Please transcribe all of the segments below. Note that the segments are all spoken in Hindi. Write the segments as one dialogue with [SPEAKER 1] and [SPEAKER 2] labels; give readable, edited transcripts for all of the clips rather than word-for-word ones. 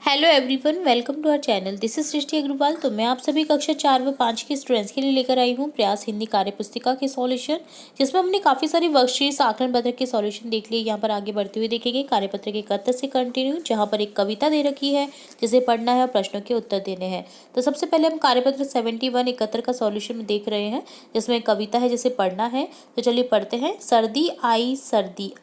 [SPEAKER 1] Hello everyone, welcome to our channel. This is Srishti Agarwal. तो मैं आप सभी कक्षा 4 व 5 के स्टूडेंट्स के लिए लेकर आई हूँ प्रयास हिंदी कार्य पुस्तिका के सॉल्यूशन, जिसमें हमने काफ़ी सारी वर्कशीट्स आकलन पत्रक के सॉल्यूशन देख लिए। यहाँ पर आगे बढ़ते हुए देखेंगे कार्यपत्र के 71 से कंटिन्यू, जहाँ पर एक कविता दे रखी है जिसे पढ़ना है और प्रश्नों के उत्तर देने हैं। तो सबसे पहले हम कार्यपत्र 71 71 का सॉल्यूशन देख रहे हैं, जिसमें एक कविता है जिसे पढ़ना है। तो चलिए पढ़ते हैं। सर्दी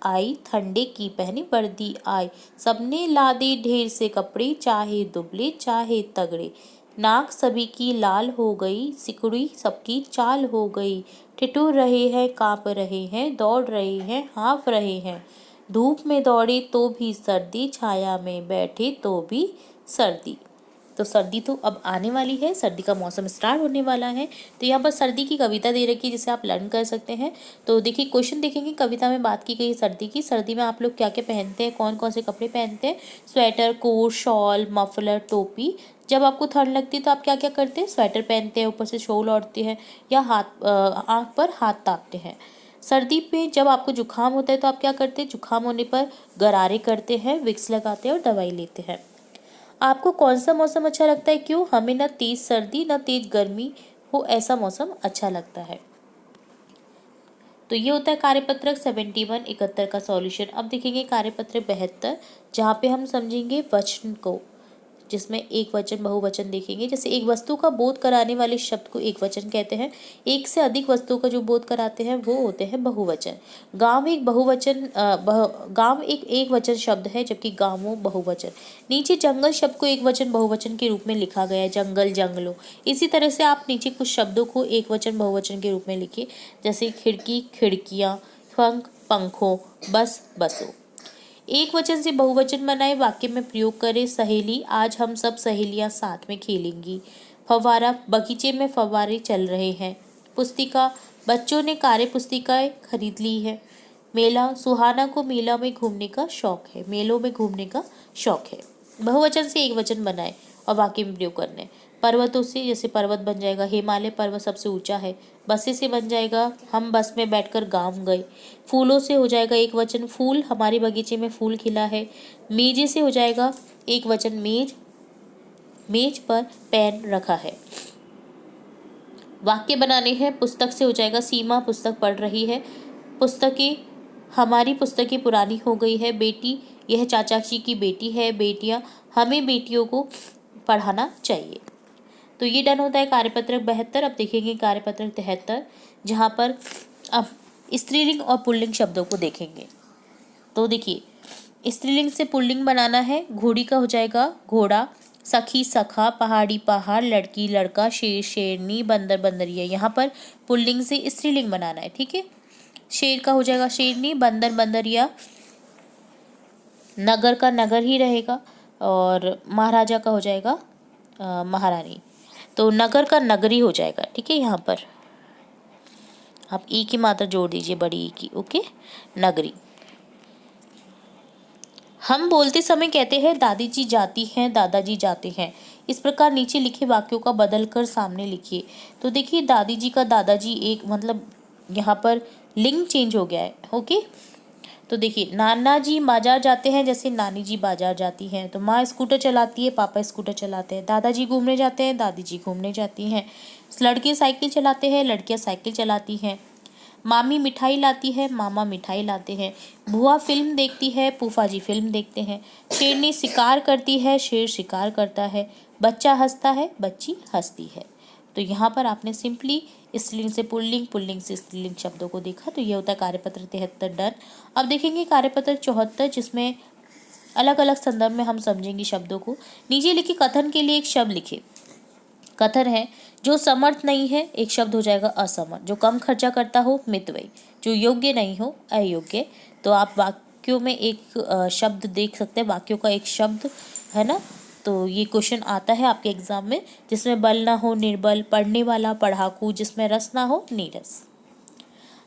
[SPEAKER 1] आई ठंडे की पहनी वर्दी आई, सबने लादे ढेर से कपड़े, चाहे दुबले चाहे तगड़े। नाक सभी की लाल हो गई, सिकुड़ी सबकी चाल हो गई। ठिठुर रहे हैं, कांप रहे हैं, दौड़ रहे हैं, हाँफ रहे हैं। धूप में दौड़े तो भी सर्दी, छाया में बैठे तो भी सर्दी। तो सर्दी तो अब आने वाली है, सर्दी का मौसम स्टार्ट होने वाला है। तो यहाँ पर सर्दी की कविता दे रखी है जिसे आप लर्न कर सकते हैं। तो देखिए क्वेश्चन देखेंगे, कविता में बात की गई सर्दी की। सर्दी में आप लोग क्या क्या पहनते हैं, कौन कौन से कपड़े पहनते हैं? स्वेटर, कोट, शॉल, मफलर, टोपी। जब आपको ठंड लगती है तो आप क्या क्या करते हैं? स्वेटर पहनते हैं, ऊपर से शॉल ओढ़ते हैं, या आँख पर हाथ तापते हैं। सर्दी पे जब आपको जुकाम होता है तो आप क्या करते हैं? जुकाम होने पर गरारे करते हैं, विक्स लगाते हैं और दवाई लेते हैं। आपको कौन सा मौसम अच्छा लगता है, क्यों? हमें ना तेज सर्दी ना तेज गर्मी हो, ऐसा मौसम अच्छा लगता है। तो ये होता है कार्यपत्रक 71 71 का सॉल्यूशन। अब देखेंगे कार्यपत्रक 72, जहाँ पे हम समझेंगे वचन को, जिसमें एक वचन बहुवचन देखेंगे। जैसे एक वस्तु का बोध कराने वाले शब्द को एक वचन कहते हैं। एक से अधिक वस्तुओं का जो बोध कराते हैं वो होते हैं बहुवचन। गांव एक बहुवचन गांव एक वचन शब्द है, जबकि गांवों बहुवचन। नीचे जंगल शब्द को एक वचन बहुवचन के रूप में लिखा गया है, जंगल जंगलों। इसी तरह से आप नीचे कुछ शब्दों को एक वचन बहुवचन के रूप में लिखिए, जैसे खिड़की खिड़कियाँ, पंख पंखों, बस बसों। एक वचन से बहुवचन बनाए, वाक्य में प्रयोग करें। सहेली, आज हम सब सहेलियां साथ में खेलेंगी। फव्वारा, बगीचे में फव्वारे चल रहे हैं। पुस्तिका, बच्चों ने कार्य पुस्तिकाएं खरीद ली है। मेला, सुहाना को मेला में घूमने का शौक है, मेलों में घूमने का शौक है। बहुवचन से एक वचन बनाए और वाक्य में प्रयोग करने। पर्वतों से, जैसे पर्वत बन जाएगा हिमालय पर्वत सबसे ऊंचा है। बसे से बन जाएगा हम बस में बैठकर गांव गए। फूलों से हो जाएगा एक वचन, फूल हमारे बगीचे में फूल खिला है। मेजे से हो जाएगा एक वचन, मेज मेज पर पेन रखा है। वाक्य बनाने हैं। पुस्तक से हो जाएगा सीमा पुस्तक पढ़ रही है। पुस्तकें, हमारी पुस्तकें पुरानी हो गई है। बेटी, यह चाचा जी की बेटी है। बेटियां, हमें बेटियों को पढ़ाना चाहिए। तो ये डन होता है कार्यपत्रक 72। अब देखेंगे कार्यपत्रक 73, जहाँ पर अब स्त्रीलिंग और पुल्लिंग शब्दों को देखेंगे। तो देखिए, स्त्रीलिंग से पुल्लिंग बनाना है। घोड़ी का हो जाएगा घोड़ा, सखी सखा, पहाड़ी पहाड़, लड़की लड़का, शेर शेरनी, बंदर बंदरिया। यहाँ पर पुल्लिंग से स्त्रीलिंग बनाना है, ठीक है। शेर का हो जाएगा शेरनी, बंदर बंदरिया, नगर का नगर ही रहेगा, और महाराजा का हो जाएगा महारानी। तो नगर का नगरी हो जाएगा, ठीक है। यहाँ पर आप ई की मात्रा जोड़ दीजिए, बड़ी ई की, ओके। नगरी। हम बोलते समय कहते हैं दादी जी जाती हैं, दादाजी जाते हैं। इस प्रकार नीचे लिखे वाक्यों का बदल कर सामने लिखिए। तो देखिए, दादी जी का दादाजी एक, मतलब यहाँ पर लिंग चेंज हो गया है, ओके। तो देखिए, नाना जी बाजार जाते हैं, जैसे नानी जी बाजार जाती हैं। तो माँ स्कूटर चलाती है, पापा स्कूटर चलाते हैं। दादाजी घूमने जाते हैं, दादी जी घूमने जाती हैं। लड़के साइकिल चलाते हैं, लड़कियाँ साइकिल चलाती हैं। मामी मिठाई लाती है, मामा मिठाई लाते हैं। बुआ फिल्म देखती है, फूफा जी फिल्म देखते हैं। शेरनी शिकार करती है, शेर शिकार करता है। बच्चा हंसता है, बच्ची हंसती है। तो यहाँ पर आपने सिंपली स्त्रीलिंग से पुल्लिंग, पुल्लिंग से स्त्रीलिंग शब्दों को देखा। तो ये होता है कार्यपत्र 73 डन। अब देखेंगे कार्यपत्र 74, जिसमें अलग अलग संदर्भ में हम समझेंगे शब्दों को। नीचे लिखे कथन के लिए एक शब्द लिखे। कथन है, जो समर्थ नहीं है, एक शब्द हो जाएगा असमर्थ। जो कम खर्चा करता हो, मितव्ययी। जो योग्य नहीं हो, अयोग्य। तो आप वाक्यों में एक शब्द देख सकते हैं, वाक्यों का एक शब्द है ना। तो ये क्वेश्चन आता है आपके एग्जाम में, जिसमें बल ना हो, निर्बल। पढ़ने वाला, पढ़ाकू। जिसमें रस ना हो, नीरस।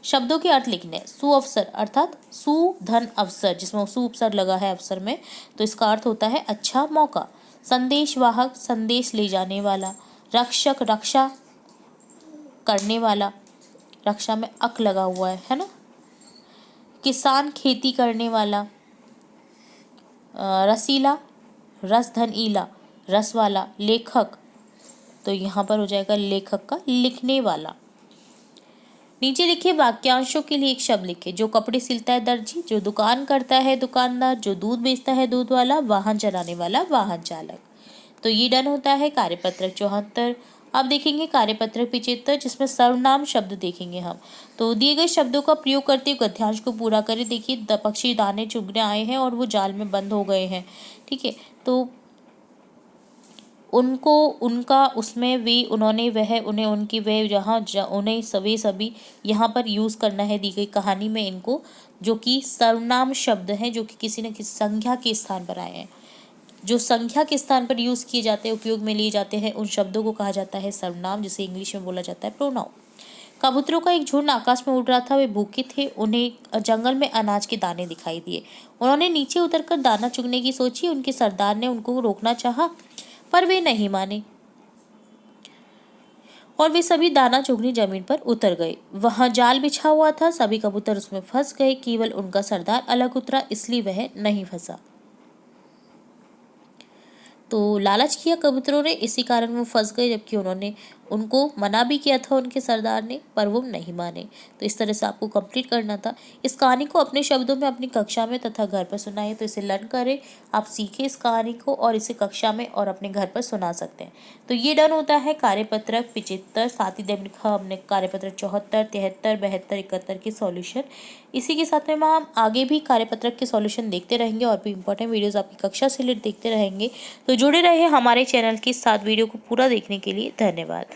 [SPEAKER 1] शब्दों के अर्थ लिखने। सुअवसर अर्थात सुधन अवसर, जिसमें सु उपसर्ग लगा है अवसर में, तो इसका अर्थ होता है अच्छा मौका। संदेशवाहक, संदेश ले जाने वाला। रक्षक, रक्षा करने वाला, रक्षा में अक लगा हुआ है ना। किसान, खेती करने वाला। रसीला, रस धन ईला, रस वाला। लेखक, तो यहाँ पर हो जाएगा लेखक का लिखने वाला। नीचे लिखिए वाक्यांशों के लिए एक शब्द लिखिए। जो कपड़े सिलता है दर्जी, जो दुकान करता है दुकानदार, जो दूध बेचता है दूध वाला, वाहन चलाने वाला वाहन चालक। तो ये डन होता है कार्यपत्रक 74। अब देखेंगे कार्यपत्रक 75 जिसमें सर्वनाम शब्द देखेंगे हम। तो दिए गए शब्दों का प्रयोग करते हुए गद्यांश को पूरा करें। देखिए पक्षी दाने चुगने आए हैं और वो जाल में बंद हो गए हैं। ठीक है, तो उनको, उनका, उसमें, वे, उन्होंने, वह, उन्हें, उनकी, वह, जहाँ, उन्हें, सभी, सभी यहाँ पर यूज़ करना है दी गई कहानी में इनको, जो कि सर्वनाम शब्द हैं, जो कि किसी न किसी संज्ञा के स्थान पर आए हैं। जो संख्या के स्थान पर यूज़ किए जाते हैं, उपयोग में लिए जाते हैं, उन शब्दों को कहा जाता है सर्वनाम, जिसे इंग्लिश में बोला जाता है प्रोनाउन। कबूतरों का एक झुंड आकाश में उड़ रहा था। वे भूखे थे। उन्हें जंगल में अनाज के दाने दिखाई दिए। उन्होंने नीचे उतरकर दाना चुगने की सोची। उनके सरदार ने उनको रोकना चाहा, पर वे नहीं माने और वे सभी दाना चुगने जमीन पर उतर गए। वहां जाल बिछा हुआ था। सभी कबूतर उसमें फंस गए। केवल उनका सरदार अलग उतरा, इसलिए वह नहीं फंसा। तो लालच किया कबूतरों ने, इसी कारण वो फंस गए, जबकि उन्होंने उनको मना भी किया था उनके सरदार ने, पर वो नहीं माने। तो इस तरह से आपको कंप्लीट करना था। इस कहानी को अपने शब्दों में अपनी कक्षा में तथा घर पर सुनाइए। तो इसे लर्न करें, आप सीखें इस कहानी को और इसे कक्षा में और अपने घर पर सुना सकते हैं। तो ये डन होता है कार्यपत्रक 75। साथ ही देख लिखा हमने कार्यपत्रक 74, 73, 72, 71 के सॉल्यूशन। इसी के साथ में हम आगे भी कार्यपत्रक के सॉल्यूशन देखते रहेंगे और भी इंपॉर्टेंट वीडियोस आपकी कक्षा से रिलेटेड देखते रहेंगे। तो जुड़े रहे हमारे चैनल के साथ। वीडियो को पूरा देखने के लिए धन्यवाद।